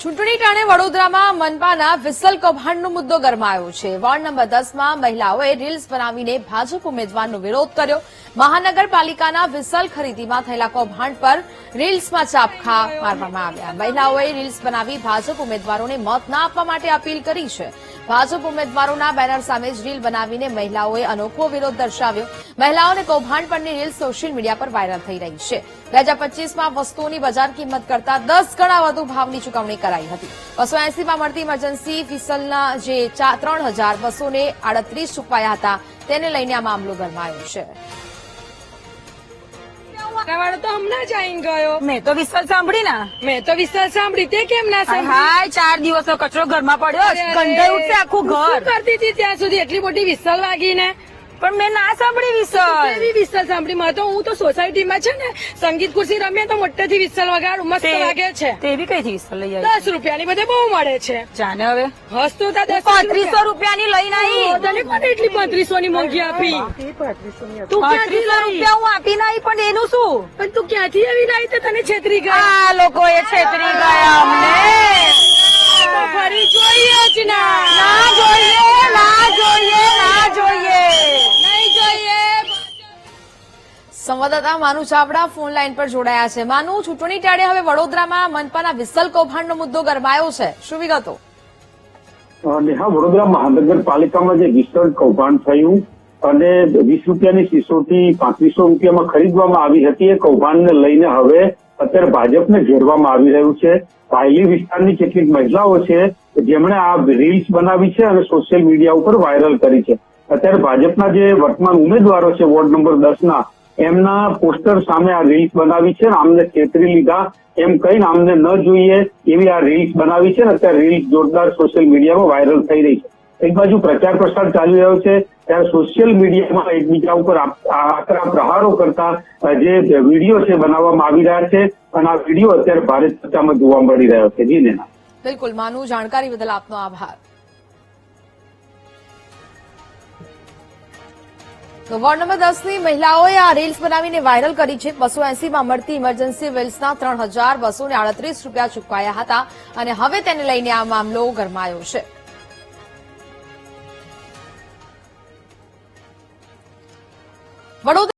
ચૂંટણી ટાણે વડોદરામાં મનપાના વિસલ કૌભાંડનો મુદ્દો ગરમાયો છે। વોર્ડ નંબર 10માં મહિલાઓએ રીલ્સ બનાવીને ભાજપ ઉમેદવારનો વિરોધ કર્યો। મહાનગરપાલિકાના વિસલ ખરીદીમાં થયેલા કૌભાંડ પર રીલ્સમાં ચાપખા મારવામાં આવ્યા। મહિલાઓએ રીલ્સ બનાવી ભાજપ ઉમેદવારોને મત ના આપવા માટે અપીલ કરી છે। ભાજપ ઉમેદવારોના બેનર સામે જ રીલ બનાવીને મહિલાઓએ અનોખો વિરોધ દર્શાવ્યો। મહિલાઓને કૌભાંડ પરની રીલ સોશિયલ મીડિયા પર વાયરલ થઈ રહી છે। 2025માં વસ્તુઓની બજાર કિંમત કરતા 10 ગણા વધુ ભાવની ચૂકવણી કરાઈ હતી। 280માં મળતી ઇમરજન્સી વિસલના જે 3238 ચૂકવાયા હતા તેને લઈને આ મામલો ગરમાયો છે। તો હમણાં જ આઈ ગયો। મેં તો વિસલ સાંભળી ના મેં તો વિસલ સાંભળી તે કેમ ના સાંભળી? હાય 4 દિવસનો કચરો ઘરમાં પડ્યો ગંધાઈ ઉઠશે આખું શું ઘર કરતી હતી ત્યાં સુધી એટલી મોટી વિસલ વાગીને? પણ મેં ના સાંભળી વિસલ કેવી વિસલ સાંભળી? મેં તો હું તો સોસાયટીમાં છે ને સંગીત ખુરશી રમીએ તો મોટેથી વિસલ વગાડ મસ્ત વાગે છે। તેવી કઈથી વિસલ લઈ આવી 10 રૂપિયાની બધે બહુ મળે છે। જાને હવે હસતું તા 3500 રૂપિયાની લઈને આવી તને કોને એટલી 3500 ની મોંઘી આપી? તું ક્યાંથી 3500 લાવી? રૂપિયા હું આપી નાઈ પણ એનું શું પણ તું ક્યાંથી આવી લાવી તો તને છેતરી ગયા? આ લોકોએ છેતરી ગયા અમને તો ફરી જોઈએ જ ના ના જોઈએ ના જોઈએ ના જોઈએ નહીં જોઈએ। સંવાદદાતા માનુ ચાવડા ફોન લાઈન પર જોડાયા છે। માનુ, ચૂંટણી ટાળે હવે વડોદરામાં મનપાના વિસલ કૌભાંડનો મુદ્દો ગરમાયો છે, શું વિગતો? નેહા, વડોદરા મહાનગરપાલિકામાં જે વિસલ કૌભાંડ થયું અને 20 રૂપિયાની સિસોટી 3500 રૂપિયામાં ખરીદવામાં આવી હતી, એ કૌભાંડને લઈને હવે અત્યારે ભાજપને ઘેરવામાં આવી રહ્યું છે। પાયલી વિસ્તારની કેટલીક મહિલાઓ છે જેમણે આ રીલ્સ બનાવી છે અને સોશિયલ મીડિયા ઉપર વાયરલ કરી છે। અત્યારે ભાજપના જે વર્તમાન ઉમેદવારો છે વોર્ડ નંબર 10ના, એમના પોસ્ટર સામે આ રીલ્સ બનાવી છે, આમને છેતરી લીધા એમ કહીને આમને ન જોઈએ એવી આ રીલ્સ બનાવી છે ને અત્યારે રીલ્સ જોરદાર સોશિયલ મીડિયામાં વાયરલ થઈ રહી છે। એક બાજુ પ્રચાર પ્રસાર ચાલી રહ્યો છે ત્યારે સોશિયલ મીડિયામાં એકબીજા ઉપર આકરા પ્રહારો કરતા જે વિડીયો છે બનાવવામાં આવી રહ્યા છે અને આ વિડીયો અત્યારે ભારે ચર્ચામાં જોવા મળી રહ્યો છે। જી નેના, બિલકુલ માનુ, જાણકારી બદલ આપનો આભાર। તો વોર્ડ નંબર 10ની મહિલાઓએ આ રીલ્સ બનાવીને વાયરલ કરી છે। 280માં મળતી ઇમરજન્સી વિલ્સના 3238 રૂપિયા ચૂકવાયા હતા અને હવે તેને લઈને આ મામલો ગરમાયો છે। વડોદરા